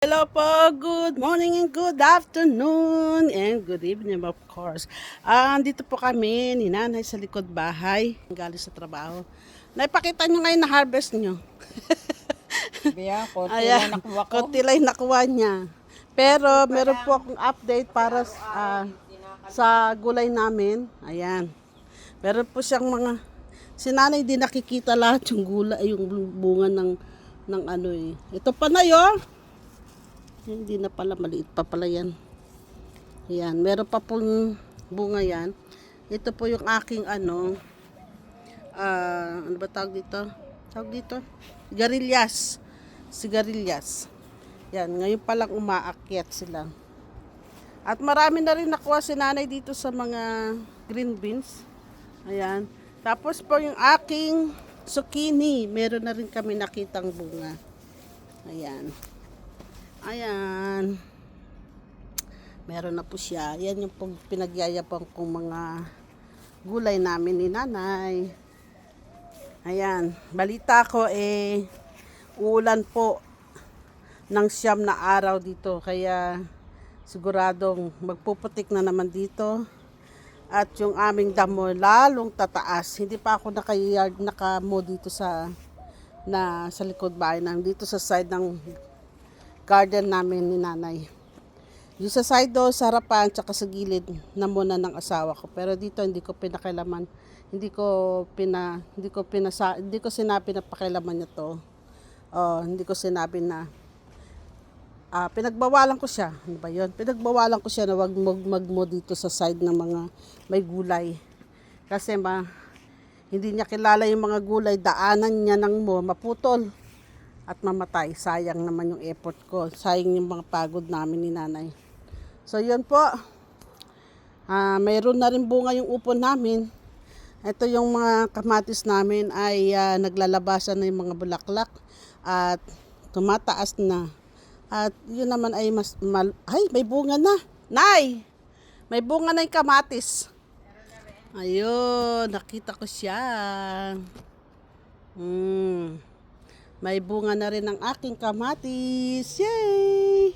Hello po, good morning and good afternoon and good evening of course. Dito po kami ni Nanay sa likod bahay, galing sa trabaho. Naipakita nyo ngayon na harvest nyo. Biya, konti lang Ayan, nakuha ko. konti lang nakuha niya. Pero meron po akong update para sa gulay namin. Ayan. Meron po siyang mga, si Nanay di nakikita lahat yung gulay, yung bunga ng ano eh. Ito pa na yun. Hindi na pala, maliit pa pala yan. Ayan, meron pa pong bunga yan. Ito po yung aking ano ba tawag dito? Sigarilyas. Sigarilyas. Yan, ngayon pa lang umaakyat sila. At marami na rin nakuha si Nanay dito sa mga green beans. Ayan. Tapos po yung aking zucchini, meron na rin kami nakitang bunga. Ayan. Ayan. Meron na po siya. Yan yung pinagyayabang kong mga gulay namin ni Nanay. Ayan. Balita ko uulan po ng 9 na araw dito. Kaya siguradong magpuputik na naman dito. At yung aming damo lalong tataas. Hindi pa ako nakamo dito sa likod bahay. Dito sa side ng garden namin ni Nanay. Yung sa side do, sa harapan, tsaka sa gilid na muna ng asawa ko. Pero dito hindi ko pinakailaman. Hindi ko sinabi na pakailaman niya to. Hindi ko sinabi na pinagbawalan ko siya. Ano ba yun? Pinagbawalan ko siya na wag magmo dito sa side ng mga may gulay. Kasi hindi niya kilala yung mga gulay, daanan niya ng maputol at mamatay. Sayang naman yung effort ko. Sayang yung mga pagod namin ni Nanay. So, yun po. Mayroon na rin bunga yung upon namin. Ito yung mga kamatis namin ay naglalabasan na yung mga bulaklak at tumataas na. At yun naman ay may bunga na. Nay! May bunga na yung kamatis. Ayun, nakita ko siya. May bunga na rin ang aking kamatis. Yay!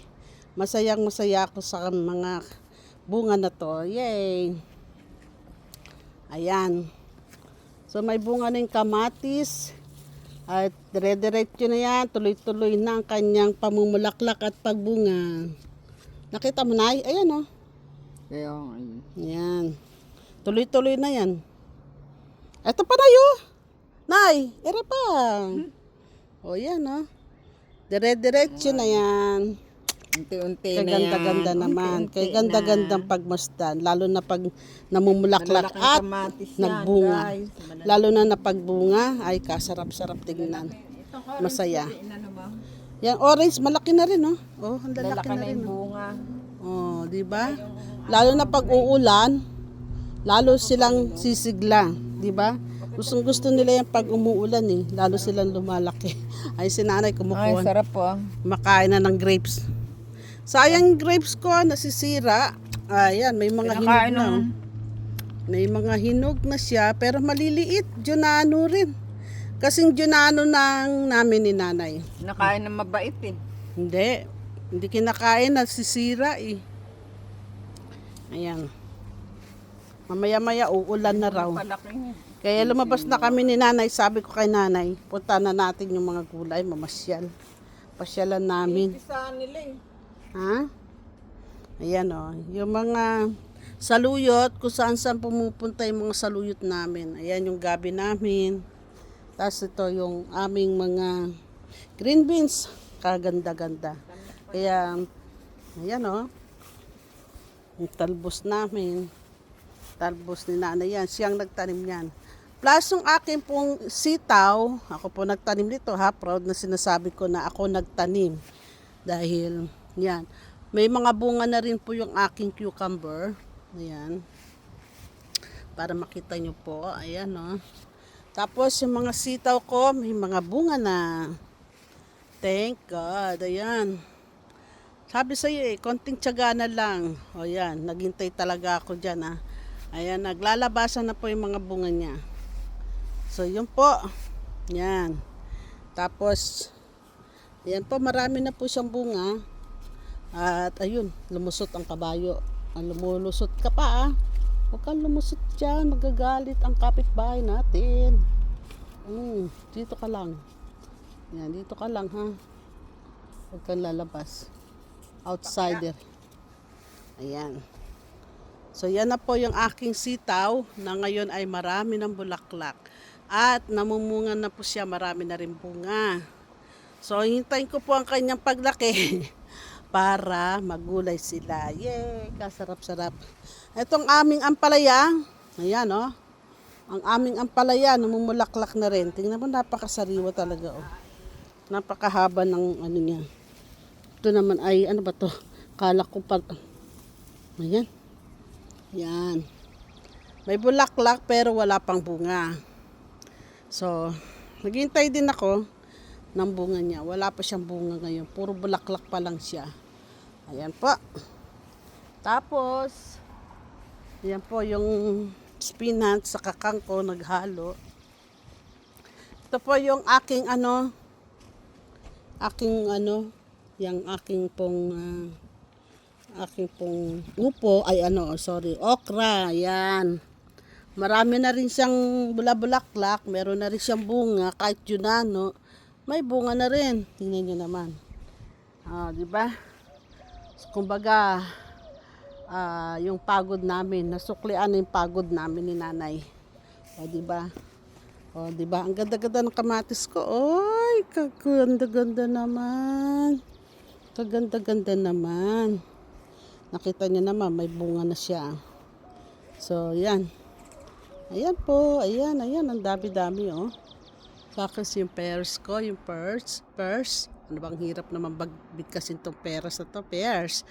Masaya ako sa mga bunga na to. Yay! Ayan. So may bunga na yung kamatis. At dire-diretso na yan. Tuloy-tuloy na ang kanyang pamumulaklak at pagbunga. Nakita mo, Nay? Ayan, oh. Ayan. Tuloy-tuloy na yan. Ito pa na yun. Nay, era pa. O yan, oh. Dire-diretso na yan. Unti-unti Kay na yan. ganda-ganda naman. Kay ganda-gandang pagmasdan. Lalo na pag namumulaklak Malalaki at kamatis yan, nagbunga. guys. Lalo na napagbunga, ay kasarap-sarap tignan. Masaya. Yan, orange, malaki na rin, oh. Oh, ang lalaki Lalaki na na rin, yung oh. bunga. Oh, di ba? Lalo na pag uulan, lalo silang sisigla, di ba? Gusto nila yan pag umuulan eh, lalo silang lumalaki. Ay si Nanay Ay, kumukuha, sarap po. makain na ng grapes. Sayang grapes ko, nasisira. Ayan, may mga hinog Pinakain na. ng- Oh. May mga hinog na siya, pero maliliit. Junano rin. Kasing Junano namin ni Nanay. Nakain ng mabait eh. Hindi kinakain, nasisira eh. Ayan. Mamaya-maya uulan na raw. Palaki niya. Kaya lumabas na kami ni Nanay. Sabi ko kay Nanay, punta na natin yung mga gulay, mamasyal. Pasyalan namin. Isa nila eh. Ha? Ayan o. Yung mga saluyot, kung saan pumupunta yung mga saluyot namin. Ayan yung gabi namin. Tapos ito yung aming mga green beans. Kaganda-ganda. Kaya, ayan o. Yung talbos namin. Talbos ni Nanay yan. Siyang nagtanim yan. Plus yung akin pong sitaw, ako po nagtanim nito ha. Proud na sinasabi ko na ako nagtanim. Dahil, yan. May mga bunga na rin po yung aking cucumber. Ayan. Para makita nyo po. Ayan o. Tapos yung mga sitaw ko, may mga bunga na. Thank God. Ayan. Sabi sa'yo konting tiyaga na lang. O yan, naghintay talaga ako dyan ha. Ayan, naglalabasan na po yung mga bunga niya. So, yun po. Yan. Tapos, Ayan po, marami na po siyang bunga. At ayun, lumusot ang kabayo. Lumulusot ka pa ah. Huwag kang lumusot dyan, magagalit ang kapitbahay natin. Dito ka lang. Yan, dito ka lang ha. Huwag kang lalabas. Outsider. Ayan. So yan na po yung aking sitaw na ngayon ay marami ng bulaklak. At namumunga na po siya, marami na rin bunga. So hintayin ko po ang kanyang paglaki para magulay sila. Yay! Kasarap-sarap. Itong aming ampalaya, ayan oh. Ang aming ampalaya, namumulaklak na rin. Tingnan mo, napakasariwa talaga oh. Napakahaba ng ano niya. Ito naman ay, ano ba to? Kala ko pa. Ayan. Yan. May bulaklak pero wala pang bunga. So, naghintay din ako ng bunga niya. Wala pa siyang bunga ngayon. Puro bulaklak pa lang siya. Ayan po. Tapos, ayan po yung spinach sa kakangko naghalo. Ito po yung aking yung aking pong upo ay okra, yan. Marami na rin siyang bulaklak, meron na rin siyang bunga, kahit yun may bunga na rin. Tingnan niyo naman. Di ba? Kumbaga, yung pagod namin, nasuklian na yung pagod namin ni nanay. Di ba? Di ba? Ang ganda-ganda ng kamatis ko. Oy, kaganda-ganda naman. Kaganda-ganda naman. Nakita niyo naman, may bunga na siya. So, yan. Ayan po. Ayan. Ang dami-dami, oh. Tapos yung pears ko, yung pears. Ano bang hirap naman bigkasin tong pears na to? Pears.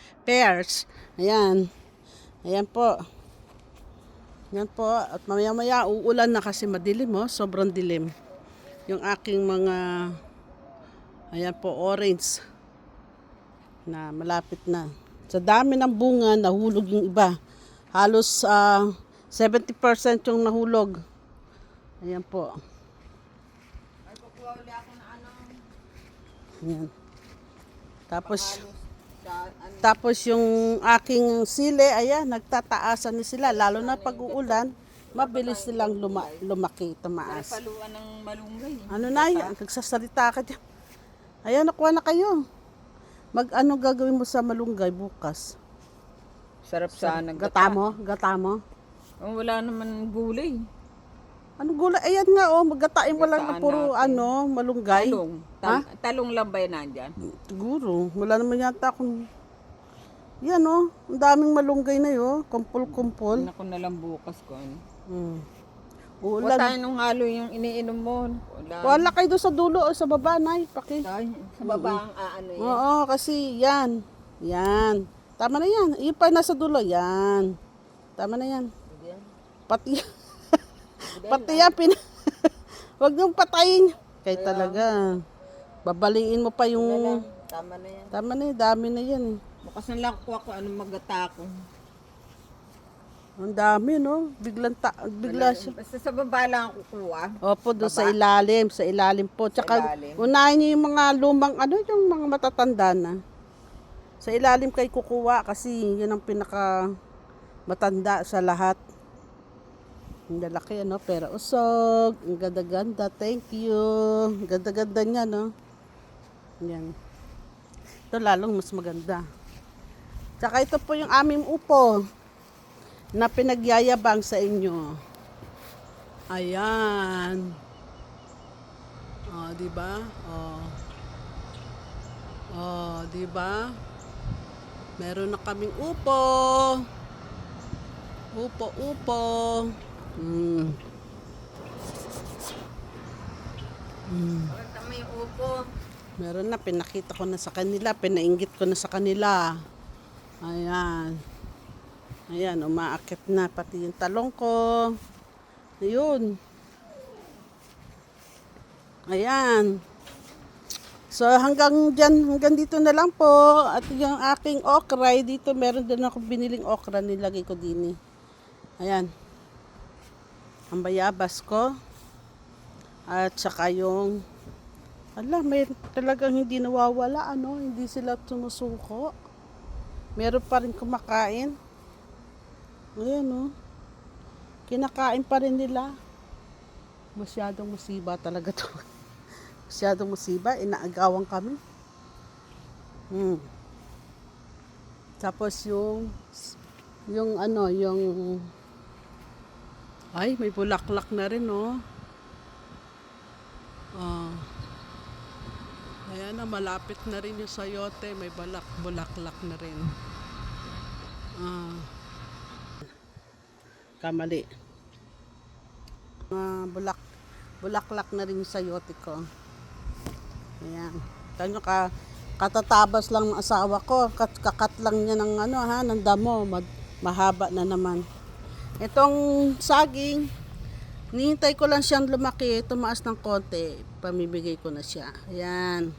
Ayan. Ayan po. Yan po. At mamaya-maya, uulan na kasi madilim, oh. Sobrang dilim. Yung aking mga, ayan po, orange. Na malapit na. Sa dami ng bunga, nahulog yung iba. Halos 70% yung nahulog. Ayan po. Ay, kukuha ulit ako na Ayan. Tapos yung aking sili, ayan, nagtataasan na sila. Lalo na pag uulan, mabilis silang lumaki, tumaas. paluan ng malunggay. Ano na yan? Nagsasalita ka dyan. Ayan, nakuha na kayo. Gagawin mo sa malunggay bukas? Sarap sana. Gata mo? Oh, wala naman gulay. Ano gulay? Ayan nga maggatain mo lang na Gataan puro natin. malunggay. Talong. Talong lang ba yan nandyan? Siguro. Wala naman yata akong... Yan ang daming malunggay na yun. Kumpul-kumpul. Ako na lang bukas ko. Ulan. Tayo nung halo yung iniinom mo. Wala kayo doon sa dulo o sa baba, Nay. Sa baba ang yan. Oo, kasi yan. Yan. Tama na yan. Yung pa nasa dulo. Yan. Tama na yan. Pati pati yan. Huwag niyong patayin. Kaya talaga. Babaliin mo pa yung... Tama na yan. Tama na yan. Dami na yan. Bukas na lang ko anong magata ko. Ang dami, no? Bigla siya. Basta sa baba lang ako kukuha. Opo, doon sa ilalim po. Tsaka, ilalim. unahin niyo yung mga lumang, yung mga matatanda na. Sa ilalim kay kukuha kasi yun ang pinaka matanda sa lahat. Ang lalaki, pero usog. Ang ganda-ganda. Thank you. Ang ganda-ganda niya, no? Yan. Ito lalong mas maganda. Tsaka ito po yung aming upo na pinagyayabang sa inyo. Ayan. Di ba? Di ba? Meron na kaming upo. Upo. Tama yung upo. Meron na, pinakita ko na sa kanila, pinainggit ko na sa kanila. Ayan. Ayan, umaakit na pati yung talong ko. Ayun. Ayan. So hanggang dito na lang po. At yung aking okra, dito meron din ako biniling okra, nilagay ko din. Ayan. Ang bayabas ko. At saka yung may talagang hindi nawawala, hindi sila sumusuko. Meron pa rin kumakain. Ayan oh. Kinakain pa rin nila. Masyadong musiba talaga to. Masyadong musiba. Inaagawan kami. Tapos yung ano, yung ay, may bulaklak na rin oh. Ayan na, malapit na rin yung sayote. May bulaklak na rin. Kamali. Bulaklak na rin yung sayote ko. Ayan. Tanyo katatabas lang ng asawa ko. Kakat lang niya ng ano ha, ng damo. Mahaba na naman. Itong saging, nihintay ko lang siyang lumaki. Tumaas ng konti. Pamibigay ko na siya. Ayan.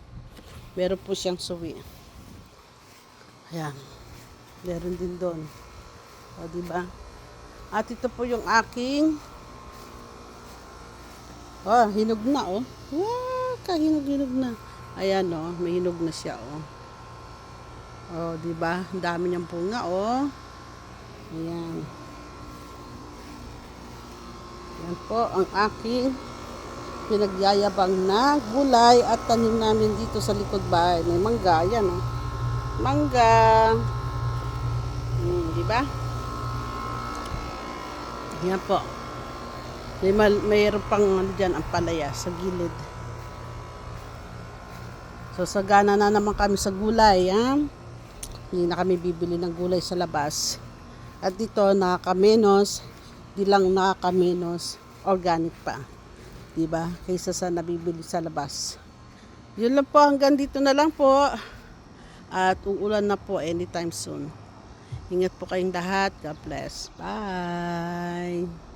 Meron po siyang suwi. Ayan. Meron din doon. O, diba? At ito po yung aking hinog na oh. Wow, kahinog-hinog na. Ayan oh, may hinog na siya oh. Oh, di ba? Ang dami niyang bunga oh. Ayan. Yan po ang aking pinagyayabang na gulay at tanim namin dito sa likod bahay. May mangga, ayan oh. Mangga. Di ba? Yan po. Mayroon pang ano dyan, ang palaya sa gilid. So, sagana na naman kami sa gulay. Hindi na kami bibili ng gulay sa labas. At dito, nakakamenos. Di lang nakakamenos. Organic pa. Diba? Kaysa sa nabibili sa labas. Yun lang po. Hanggang dito na lang po. At uulan na po anytime soon. Ingat po kayong lahat. God bless. Bye!